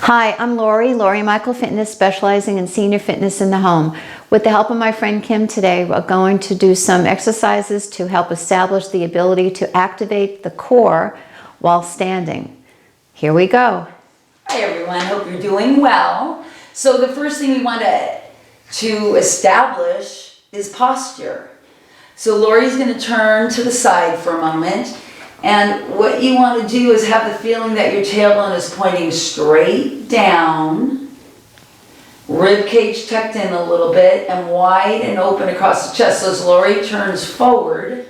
Hi, I'm Lori Michael Fitness, specializing in senior fitness in the home. With the help of my friend Kim today, we're going to do some exercises to help establish the ability to activate the core while standing. Here we go. Hi everyone, hope you're doing well. So the first thing we want to establish is posture. So Lori's going to turn to the side for a moment. And what you want to do is have the feeling that your tailbone is pointing straight down, rib cage tucked in a little bit, and wide and open across the chest. So as Lori turns forward,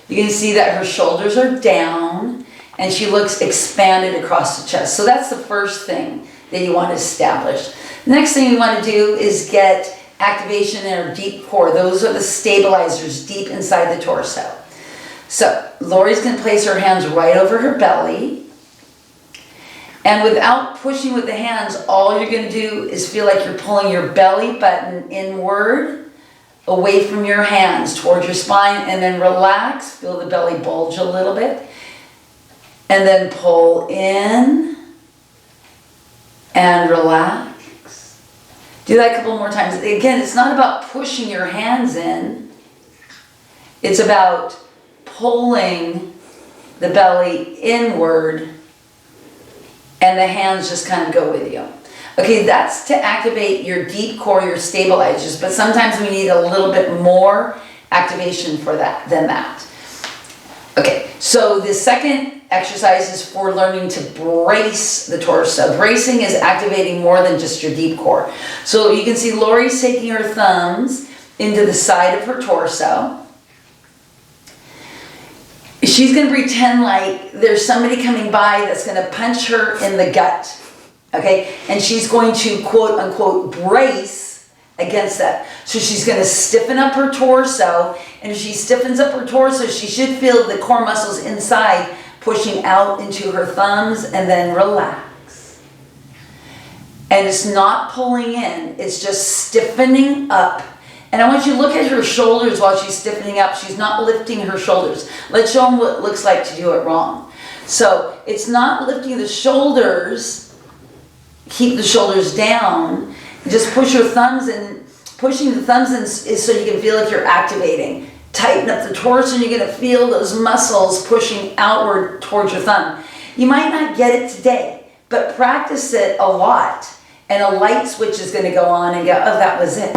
you can see that her shoulders are down and she looks expanded across the chest. So that's the first thing that you want to establish. The next thing you want to do is get activation in her deep core. Those are the stabilizers deep inside the torso. So Lori's going to place her hands right over her belly, and without pushing with the hands, all you're going to do is feel like you're pulling your belly button inward, away from your hands, towards your spine, and then relax, feel the belly bulge a little bit, and then pull in and relax. Do that a couple more times. Again, it's not about pushing your hands in, it's about pulling the belly inward and the hands just kind of go with you. Okay, that's to activate your deep core, your stabilizers, but sometimes we need a little bit more activation for that than that. Okay, so the second exercise is for learning to brace the torso. Bracing is activating more than just your deep core. So you can see Lori's taking her thumbs into the side of her torso. She's going to pretend like there's somebody coming by that's going to punch her in the gut, okay? And she's going to, quote unquote, brace against that. So she's going to stiffen up her torso, and if she stiffens up her torso, she should feel the core muscles inside pushing out into her thumbs, and then relax. And it's not pulling in, it's just stiffening up. And I want you to look at her shoulders while she's stiffening up. She's not lifting her shoulders. Let's show them what it looks like to do it wrong. So it's not lifting the shoulders. Keep the shoulders down. Just push your thumbs in. Pushing the thumbs in is so you can feel like you're activating. Tighten up the torso and you're going to feel those muscles pushing outward towards your thumb. You might not get it today, but practice it a lot. And a light switch is going to go on and go, oh, that was it.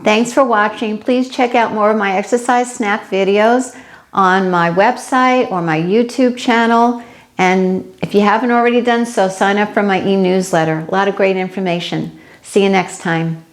Thanks for watching. Please check out more of my exercise snack videos on my website or my YouTube channel. And if you haven't already done so, sign up for my e-newsletter. A lot of great information. See you next time.